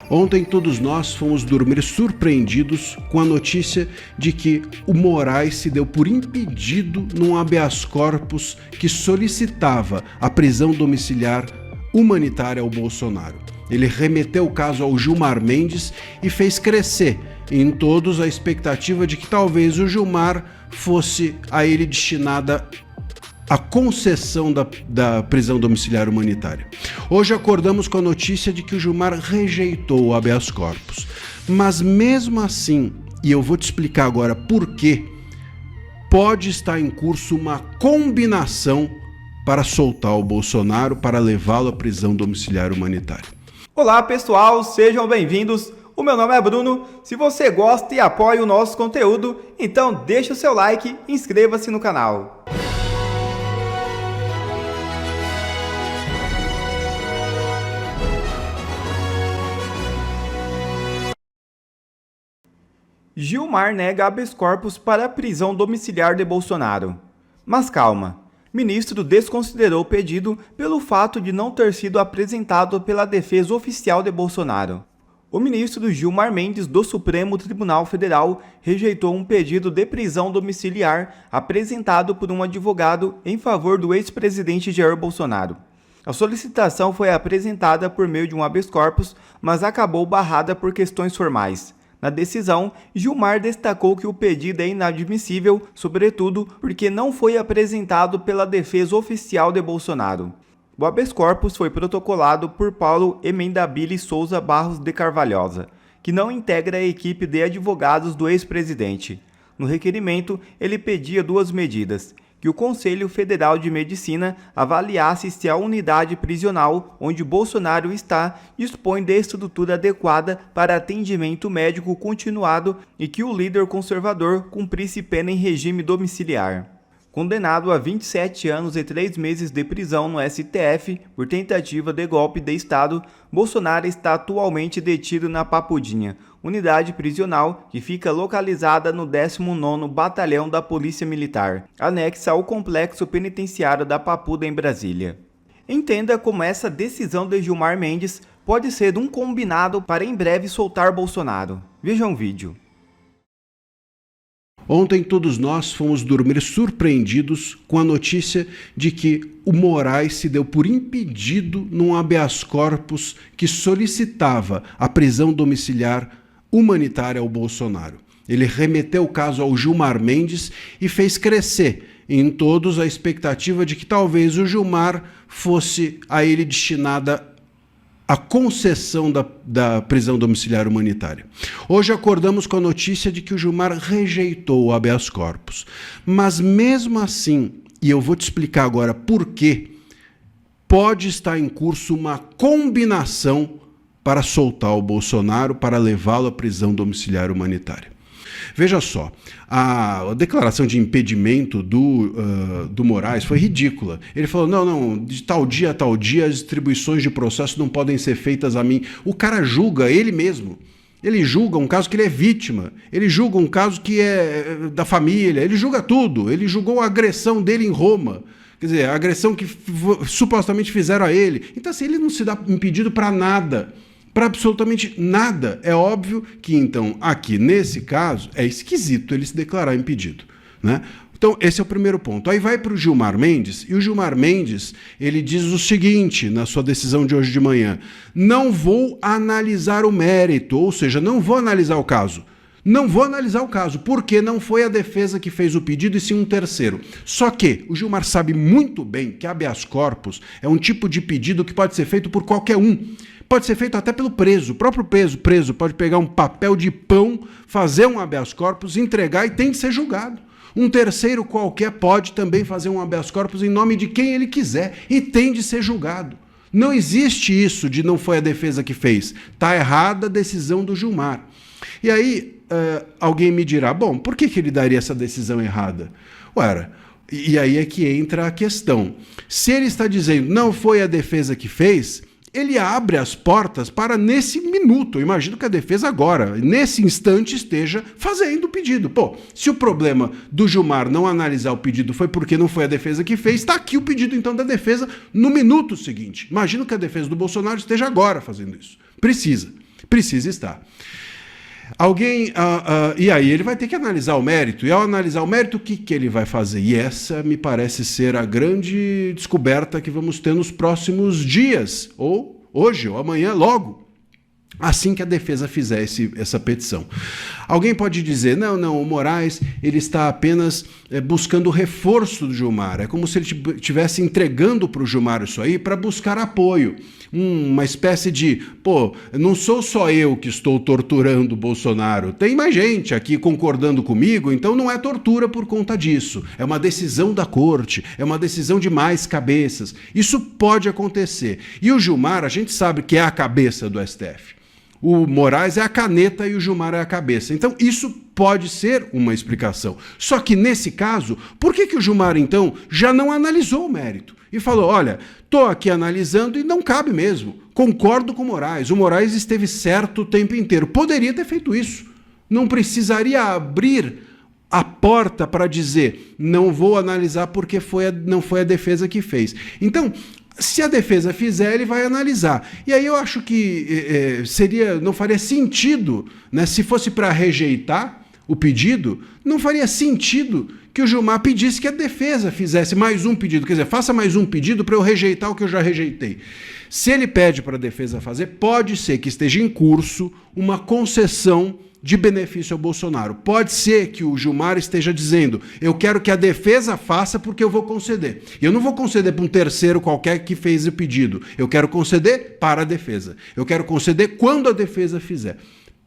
Ontem todos nós fomos dormir surpreendidos com a notícia de que o Moraes se deu por impedido num habeas corpus que solicitava a prisão domiciliar humanitária ao Bolsonaro. Ele remeteu o caso ao Gilmar Mendes e fez crescer em todos a expectativa de que talvez o Gilmar fosse a ele destinada a concessão da prisão domiciliar humanitária. Hoje acordamos com a notícia de que o Gilmar rejeitou o habeas corpus. Mas mesmo assim, e eu vou te explicar agora por quê, pode estar em curso uma combinação para soltar o Bolsonaro, para levá-lo à prisão domiciliar humanitária. Olá pessoal, sejam bem-vindos. O meu nome é Bruno. Se você gosta e apoia o nosso conteúdo, então deixa o seu like e inscreva-se no canal. Gilmar nega habeas corpus para a prisão domiciliar de Bolsonaro. Mas calma, ministro desconsiderou o pedido pelo fato de não ter sido apresentado pela defesa oficial de Bolsonaro. O ministro Gilmar Mendes do Supremo Tribunal Federal rejeitou um pedido de prisão domiciliar apresentado por um advogado em favor do ex-presidente Jair Bolsonaro. A solicitação foi apresentada por meio de um habeas corpus, mas acabou barrada por questões formais. Na decisão, Gilmar destacou que o pedido é inadmissível, sobretudo porque não foi apresentado pela defesa oficial de Bolsonaro. O habeas corpus foi protocolado por Paulo Emendabile Souza Barros de Carvalhosa, que não integra a equipe de advogados do ex-presidente. No requerimento, ele pedia duas medidas: que o Conselho Federal de Medicina avaliasse se a unidade prisional onde Bolsonaro está dispõe de estrutura adequada para atendimento médico continuado e que o líder conservador cumprisse pena em regime domiciliar. Condenado a 27 anos e 3 meses de prisão no STF por tentativa de golpe de Estado, Bolsonaro está atualmente detido na Papudinha, unidade prisional que fica localizada no 19º Batalhão da Polícia Militar, anexa ao complexo penitenciário da Papuda em Brasília. Entenda como essa decisão de Gilmar Mendes pode ser um combinado para em breve soltar Bolsonaro. Veja um vídeo. Ontem todos nós fomos dormir surpreendidos com a notícia de que o Moraes se deu por impedido num habeas corpus que solicitava a prisão domiciliar humanitária ao Bolsonaro. Ele remeteu o caso ao Gilmar Mendes e fez crescer em todos a expectativa de que talvez o Gilmar fosse a ele destinada a concessão da prisão domiciliar humanitária. Hoje acordamos com a notícia de que o Gilmar rejeitou o habeas corpus. Mas mesmo assim, e eu vou te explicar agora por quê, pode estar em curso uma combinação para soltar o Bolsonaro, para levá-lo à prisão domiciliar humanitária. Veja só, a declaração de impedimento do Moraes foi ridícula. Ele falou, não, de tal dia a tal dia as distribuições de processo não podem ser feitas a mim. O cara julga ele mesmo. Ele julga um caso que ele é vítima, ele julga um caso que é da família, ele julga tudo. Ele julgou a agressão dele em Roma, quer dizer, a agressão que supostamente fizeram a ele. Então assim, ele não se dá impedido para nada. Para absolutamente nada. É óbvio que, então, aqui, nesse caso, é esquisito ele se declarar impedido, né? Então, esse é o primeiro ponto. Aí vai para o Gilmar Mendes, e o Gilmar Mendes, ele diz o seguinte, na sua decisão de hoje de manhã: não vou analisar o mérito, ou seja, não vou analisar o caso. Não vou analisar o caso, porque não foi a defesa que fez o pedido, e sim um terceiro. Só que o Gilmar sabe muito bem que habeas corpus é um tipo de pedido que pode ser feito por qualquer um. Pode ser feito até pelo preso. O próprio preso pode pegar um papel de pão, fazer um habeas corpus, entregar e tem de ser julgado. Um terceiro qualquer pode também fazer um habeas corpus em nome de quem ele quiser e tem de ser julgado. Não existe isso de não foi a defesa que fez. Está errada a decisão do Gilmar. E aí alguém me dirá, bom, por que ele daria essa decisão errada? Ué, e aí é que entra a questão. Se ele está dizendo não foi a defesa que fez, ele abre as portas para, nesse minuto, eu imagino que a defesa agora, nesse instante, esteja fazendo o pedido. Pô, se o problema do Gilmar não analisar o pedido foi porque não foi a defesa que fez, está aqui o pedido, então, da defesa no minuto seguinte. Imagino que a defesa do Bolsonaro esteja agora fazendo isso. Precisa. Precisa estar. E aí ele vai ter que analisar o mérito. E ao analisar o mérito, o que ele vai fazer? E essa me parece ser a grande descoberta que vamos ter nos próximos dias, ou hoje, ou amanhã, logo. Assim que a defesa fizer essa petição. Alguém pode dizer, não, o Moraes ele está apenas buscando o reforço do Gilmar. É como se ele estivesse entregando para o Gilmar isso aí para buscar apoio. Uma espécie de, não sou só eu que estou torturando o Bolsonaro, tem mais gente aqui concordando comigo, então não é tortura por conta disso. É uma decisão da corte, é uma decisão de mais cabeças. Isso pode acontecer. E o Gilmar, a gente sabe que é a cabeça do STF. O Moraes é a caneta e o Gilmar é a cabeça. Então, isso pode ser uma explicação. Só que, nesse caso, por que o Gilmar, então, já não analisou o mérito? E falou, olha, estou aqui analisando e não cabe mesmo. Concordo com o Moraes. O Moraes esteve certo o tempo inteiro. Poderia ter feito isso. Não precisaria abrir a porta para dizer, não vou analisar porque não foi a defesa que fez. Então, se a defesa fizer, ele vai analisar. E aí eu acho que não faria sentido, né, se fosse para rejeitar o pedido, não faria sentido que o Gilmar pedisse que a defesa fizesse mais um pedido. Quer dizer, faça mais um pedido para eu rejeitar o que eu já rejeitei. Se ele pede para a defesa fazer, pode ser que esteja em curso uma concessão de benefício ao Bolsonaro. Pode ser que o Gilmar esteja dizendo, eu quero que a defesa faça porque eu vou conceder. E eu não vou conceder para um terceiro qualquer que fez o pedido. Eu quero conceder para a defesa. Eu quero conceder quando a defesa fizer.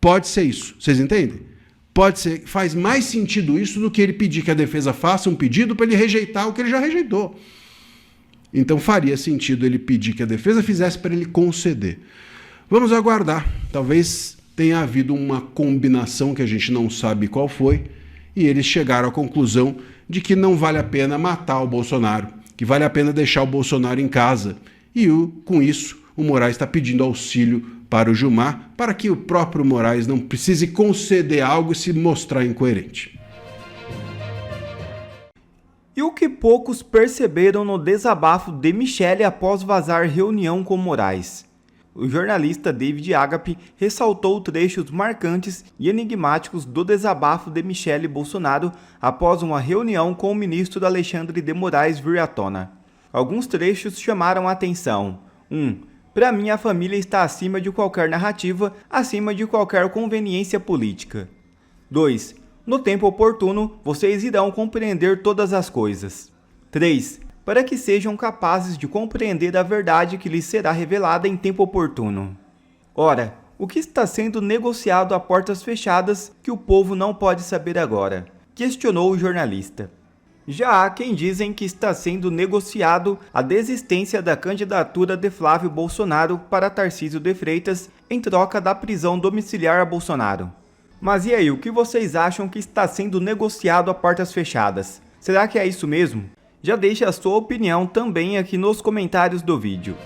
Pode ser isso. Vocês entendem? Pode ser. Faz mais sentido isso do que ele pedir que a defesa faça um pedido para ele rejeitar o que ele já rejeitou. Então faria sentido ele pedir que a defesa fizesse para ele conceder. Vamos aguardar. Talvez tenha havido uma combinação que a gente não sabe qual foi, e eles chegaram à conclusão de que não vale a pena matar o Bolsonaro, que vale a pena deixar o Bolsonaro em casa. E com isso, o Moraes está pedindo auxílio para o Gilmar, para que o próprio Moraes não precise conceder algo e se mostrar incoerente. E o que poucos perceberam no desabafo de Michele após vazar reunião com Moraes? O jornalista David Agape ressaltou trechos marcantes e enigmáticos do desabafo de Michele Bolsonaro após uma reunião com o ministro Alexandre de Moraes vir à tona. Alguns trechos chamaram a atenção. 1. Para mim, a família está acima de qualquer narrativa, acima de qualquer conveniência política. 2. No tempo oportuno, vocês irão compreender todas as coisas. 3. Para que sejam capazes de compreender a verdade que lhes será revelada em tempo oportuno. Ora, o que está sendo negociado a portas fechadas que o povo não pode saber agora? Questionou o jornalista. Já há quem dizem que está sendo negociado a desistência da candidatura de Flávio Bolsonaro para Tarcísio de Freitas em troca da prisão domiciliar a Bolsonaro. Mas e aí, o que vocês acham que está sendo negociado a portas fechadas? Será que é isso mesmo? Já deixe a sua opinião também aqui nos comentários do vídeo.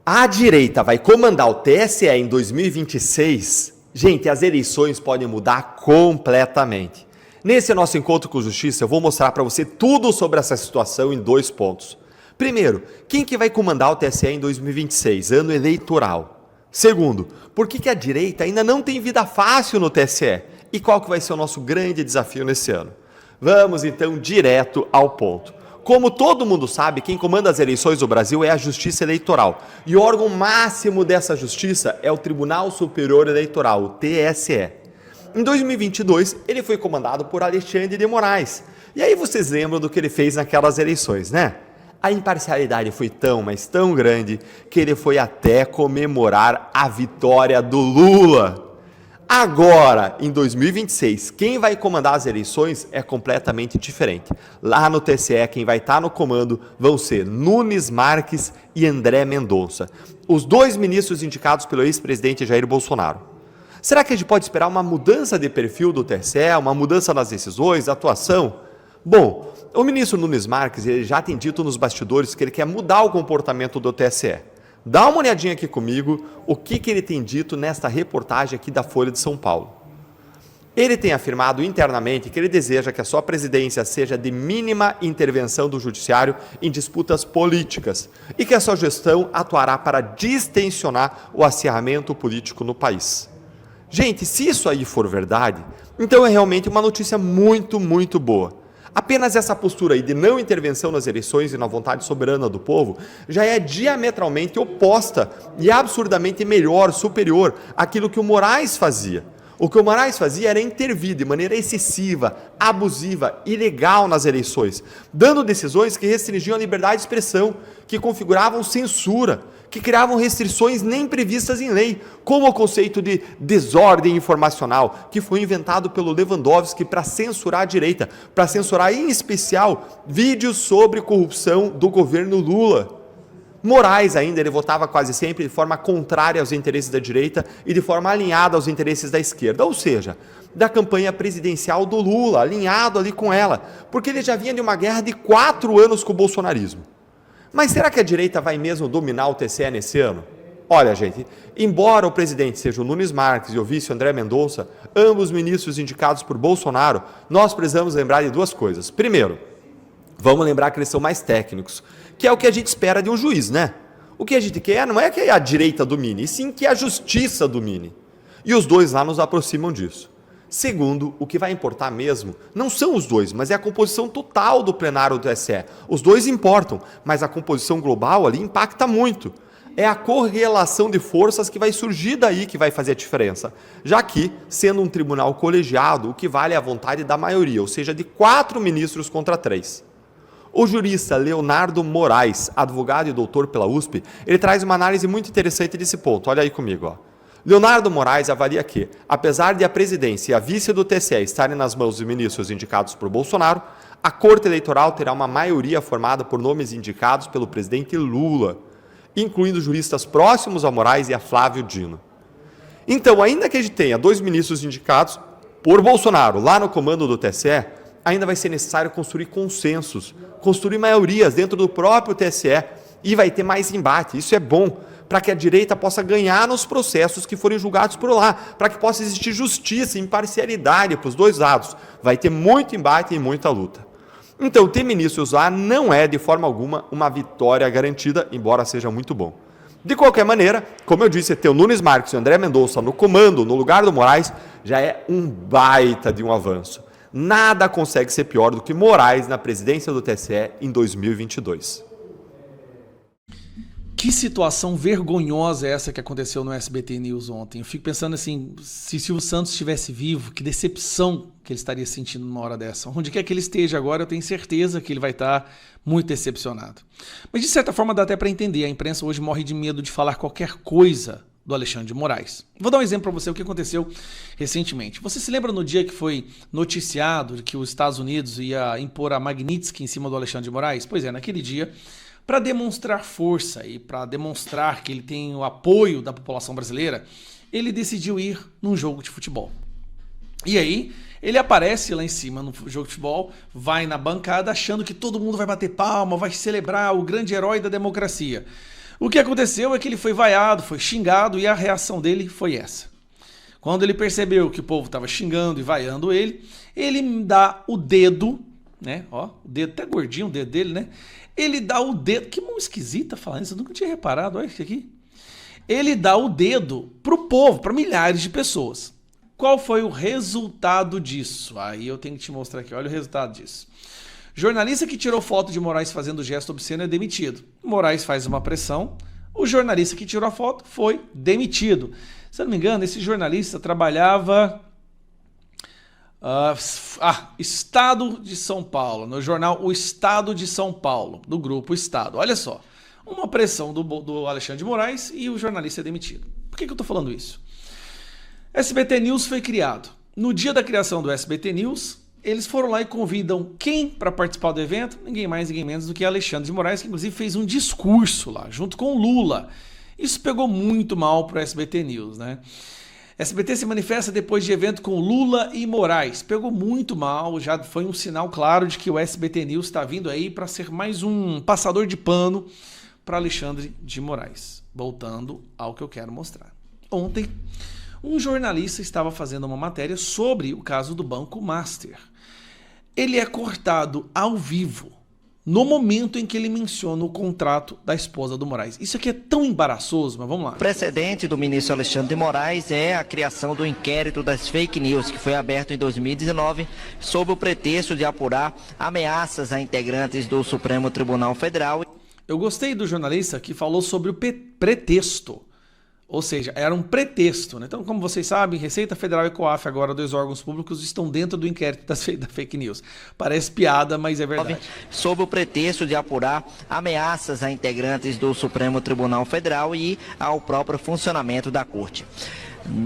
A direita vai comandar o TSE em 2026? Gente, as eleições podem mudar completamente. Nesse nosso encontro com justiça, eu vou mostrar para você tudo sobre essa situação em 2 pontos. Primeiro, quem que vai comandar o TSE em 2026, ano eleitoral? Segundo, por que a direita ainda não tem vida fácil no TSE? E qual que vai ser o nosso grande desafio nesse ano? Vamos então direto ao ponto. Como todo mundo sabe, quem comanda as eleições do Brasil é a Justiça Eleitoral. E o órgão máximo dessa justiça é o Tribunal Superior Eleitoral, o TSE. Em 2022, ele foi comandado por Alexandre de Moraes. E aí vocês lembram do que ele fez naquelas eleições, né? A imparcialidade foi tão, mas tão grande, que ele foi até comemorar a vitória do Lula. Agora, em 2026, quem vai comandar as eleições é completamente diferente. Lá no TSE, quem vai estar no comando vão ser Nunes Marques e André Mendonça, os 2 ministros indicados pelo ex-presidente Jair Bolsonaro. Será que a gente pode esperar uma mudança de perfil do TSE, uma mudança nas decisões, da atuação? Bom, o ministro Nunes Marques ele já tem dito nos bastidores que ele quer mudar o comportamento do TSE. Dá uma olhadinha aqui comigo o que ele tem dito nesta reportagem aqui da Folha de São Paulo. Ele tem afirmado internamente que ele deseja que a sua presidência seja de mínima intervenção do judiciário em disputas políticas e que a sua gestão atuará para distensionar o acirramento político no país. Gente, se isso aí for verdade, então é realmente uma notícia muito, muito boa. Apenas essa postura aí de não intervenção nas eleições e na vontade soberana do povo já é diametralmente oposta e absurdamente melhor, superior àquilo que o Moraes fazia. O que o Moraes fazia era intervir de maneira excessiva, abusiva, ilegal nas eleições, dando decisões que restringiam a liberdade de expressão, que configuravam censura, que criavam restrições nem previstas em lei, como o conceito de desordem informacional, que foi inventado pelo Lewandowski para censurar a direita, para censurar em especial vídeos sobre corrupção do governo Lula. Moraes ainda, ele votava quase sempre de forma contrária aos interesses da direita e de forma alinhada aos interesses da esquerda, ou seja, da campanha presidencial do Lula, alinhado ali com ela, porque ele já vinha de uma guerra de 4 anos com o bolsonarismo. Mas será que a direita vai mesmo dominar o TSE nesse ano? Olha, gente, embora o presidente seja o Nunes Marques e o vice André Mendonça, ambos ministros indicados por Bolsonaro, nós precisamos lembrar de 2 coisas. Primeiro, vamos lembrar que eles são mais técnicos, que é o que a gente espera de um juiz, né? O que a gente quer não é que a direita domine, e sim que a justiça domine. E os 2 lá nos aproximam disso. Segundo, o que vai importar mesmo não são os 2, mas é a composição total do plenário do TSE. Os 2 importam, mas a composição global ali impacta muito. É a correlação de forças que vai surgir daí que vai fazer a diferença. Já que, sendo um tribunal colegiado, o que vale é a vontade da maioria, ou seja, de 4 ministros contra 3. O jurista Leonardo Moraes, advogado e doutor pela USP, ele traz uma análise muito interessante desse ponto. Olha aí comigo, ó. Leonardo Moraes avalia que, apesar de a presidência e a vice do TSE estarem nas mãos dos ministros indicados por Bolsonaro, a Corte Eleitoral terá uma maioria formada por nomes indicados pelo presidente Lula, incluindo juristas próximos a Moraes e a Flávio Dino. Então, ainda que a gente tenha 2 ministros indicados por Bolsonaro lá no comando do TSE, ainda vai ser necessário construir consensos, construir maiorias dentro do próprio TSE e vai ter mais embate. Isso é bom para que a direita possa ganhar nos processos que forem julgados por lá, para que possa existir justiça e imparcialidade para os 2 lados. Vai ter muito embate e muita luta. Então, ter ministros lá não é, de forma alguma, uma vitória garantida, embora seja muito bom. De qualquer maneira, como eu disse, ter o Nunes Marques e o André Mendonça no comando, no lugar do Moraes, já é um baita de um avanço. Nada consegue ser pior do que Moraes na presidência do TSE em 2022. Que situação vergonhosa é essa que aconteceu no SBT News ontem? Eu fico pensando assim, se Silvio Santos estivesse vivo, que decepção que ele estaria sentindo numa hora dessa. Onde quer que ele esteja agora, eu tenho certeza que ele vai estar muito decepcionado. Mas de certa forma dá até para entender, a imprensa hoje morre de medo de falar qualquer coisa do Alexandre de Moraes. Vou dar um exemplo para você o que aconteceu recentemente. Você se lembra no dia que foi noticiado que os Estados Unidos ia impor a Magnitsky em cima do Alexandre de Moraes? Pois é, naquele dia, para demonstrar força e para demonstrar que ele tem o apoio da população brasileira, ele decidiu ir num jogo de futebol. E aí, ele aparece lá em cima no jogo de futebol, vai na bancada achando que todo mundo vai bater palma, vai celebrar o grande herói da democracia. O que aconteceu é que ele foi vaiado, foi xingado e a reação dele foi essa. Quando ele percebeu que o povo estava xingando e vaiando ele dá o dedo, né? Ó, o dedo até gordinho, o dedo dele, né? Ele dá o dedo, que mão esquisita falando isso, eu nunca tinha reparado, olha isso aqui. Ele dá o dedo pro povo, para milhares de pessoas. Qual foi o resultado disso? Aí eu tenho que te mostrar aqui, olha o resultado disso. Jornalista que tirou foto de Moraes fazendo gesto obsceno é demitido. Moraes faz uma pressão, o jornalista que tirou a foto foi demitido. Se eu não me engano, esse jornalista trabalhava... Estado de São Paulo, no jornal O Estado de São Paulo, do Grupo Estado. Olha só, uma pressão do Alexandre de Moraes e o jornalista é demitido. Por que eu estou falando isso? SBT News foi criado. No dia da criação do SBT News, eles foram lá e convidam quem para participar do evento? Ninguém mais, ninguém menos do que Alexandre de Moraes, que inclusive fez um discurso lá, junto com o Lula. Isso pegou muito mal para o SBT News, né? SBT se manifesta depois de evento com Lula e Moraes. Pegou muito mal, já foi um sinal claro de que o SBT News está vindo aí para ser mais um passador de pano para Alexandre de Moraes. Voltando ao que eu quero mostrar. Ontem, Um jornalista estava fazendo uma matéria sobre o caso do Banco Master. Ele é cortado ao vivo, no momento em que ele menciona o contrato da esposa do Moraes. Isso aqui é tão embaraçoso, mas vamos lá. O precedente do ministro Alexandre de Moraes é a criação do inquérito das fake news, que foi aberto em 2019, sob o pretexto de apurar ameaças a integrantes do Supremo Tribunal Federal. Eu gostei do jornalista que falou sobre o pretexto. Ou seja, era um pretexto, né? Então, como vocês sabem, Receita Federal e COAF, agora 2 órgãos públicos, estão dentro do inquérito da fake news. Parece piada, mas é verdade. Sob o pretexto de apurar ameaças a integrantes do Supremo Tribunal Federal e ao próprio funcionamento da Corte.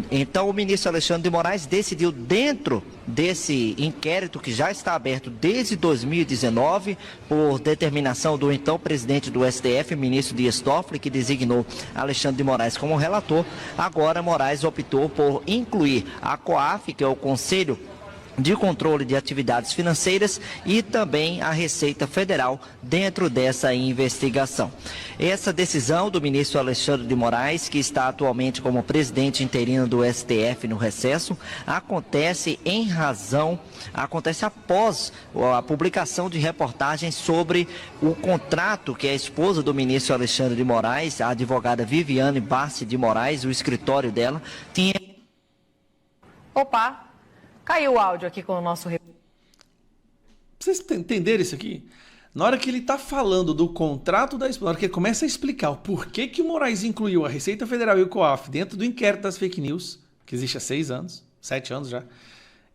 Então, o ministro Alexandre de Moraes decidiu, dentro desse inquérito que já está aberto desde 2019, por determinação do então presidente do STF, ministro Dias Toffoli, que designou Alexandre de Moraes como relator, agora Moraes optou por incluir a COAF, que é o Conselho de Controle de Atividades Financeiras, e também a Receita Federal dentro dessa investigação. Essa decisão do ministro Alexandre de Moraes, que está atualmente como presidente interino do STF no recesso, acontece após a publicação de reportagens sobre o contrato que a esposa do ministro Alexandre de Moraes, a advogada Viviane Bassi de Moraes, o escritório dela, tinha... Opa! Caiu o áudio aqui com o nosso... Vocês entenderam isso aqui? Na hora que ele está falando do contrato da esposa, na hora que ele começa a explicar o porquê que o Moraes incluiu a Receita Federal e o COAF dentro do inquérito das fake news, que existe há 6 anos, 7 anos já,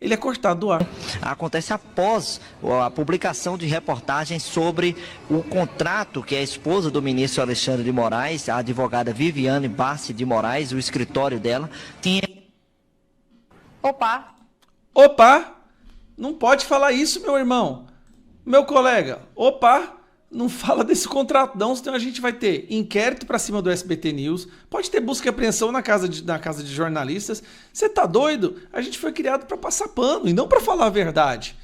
ele é cortado do ar. Acontece após a publicação de reportagens sobre o contrato que a esposa do ministro Alexandre de Moraes, a advogada Viviane Bassi de Moraes, o escritório dela, tinha... Opa! Não pode falar isso, meu irmão. Meu colega, não fala desse contrato não, senão a gente vai ter inquérito pra cima do SBT News, pode ter busca e apreensão na casa de jornalistas. Você tá doido? A gente foi criado pra passar pano e não pra falar a verdade.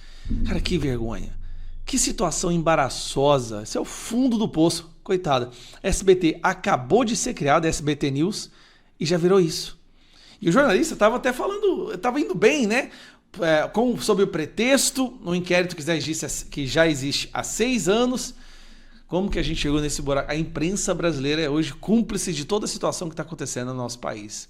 Cara, que vergonha. Que situação embaraçosa. Esse é o fundo do poço. Coitada. SBT acabou de ser criado, SBT News, e já virou isso. E o jornalista estava até falando, estava indo bem, né? Sob o pretexto, no inquérito que já existe há 6 anos. Como que a gente chegou nesse buraco? A imprensa brasileira é hoje cúmplice de toda a situação que está acontecendo no nosso país.